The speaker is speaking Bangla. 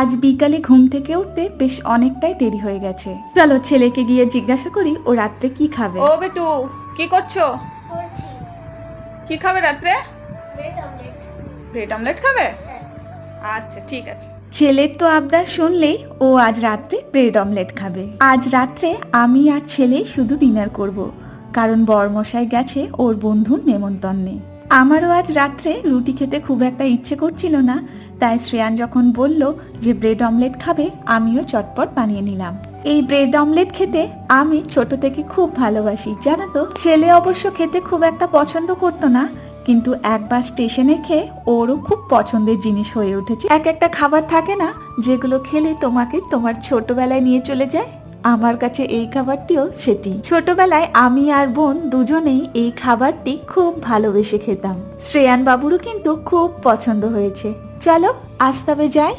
আজ বিকালে ঘুম থেকে উঠতে বেশ অনেকটাই দেরি হয়ে গেছে। চলো ছেলেকে গিয়ে জিজ্ঞাসা করি ও রাত্রে কি খাবে। ও বেটু, কি করছো? করছি কি খাবে রাত্রে? Bread omelette. ব্রেড অমলেট খাবে? হ্যাঁ। আচ্ছা ঠিক আছে। ছেলের তো আবদার শুনলেই ও আজ রাত্রে ব্রেড অমলেট খাবে। আজ রাত্রে আমি আর ছেলে শুধু ডিনার করব, কারণ বরমশাই গেছে ওর বন্ধুর নেমন্তন্নে। আমারও আজ রাত্রে রুটি খেতে খুব একটা ইচ্ছে করছিল না, তাই শ্রেয়ান যখন বলল যে ব্রেড অমলেট খাবে, আমিও চটপট বানিয়ে নিলাম। এই ব্রেড অমলেট খেতে আমি ছোট থেকে খুব ভালোবাসি, জানো তো। ছেলে অবশ্য খেতে খুব একটা পছন্দ করতো না, কিন্তু একবার স্টেশনে খেয়ে ওরও খুব পছন্দের জিনিস হয়ে উঠেছে। এক একটা খাবার থাকে না যেগুলো খেলে তোমাকে তোমার ছোটবেলায় নিয়ে চলে যায়, আমার কাছে এই খাবারটিও সেটি। ছোটবেলায় আমি আর বোন দুজনেই এই খাবারটি খুব ভালোবেসে খেতাম। শ্রেয়ান বাবুরও কিন্তু খুব পছন্দ হয়েছে। চলো আজ তবে যাই।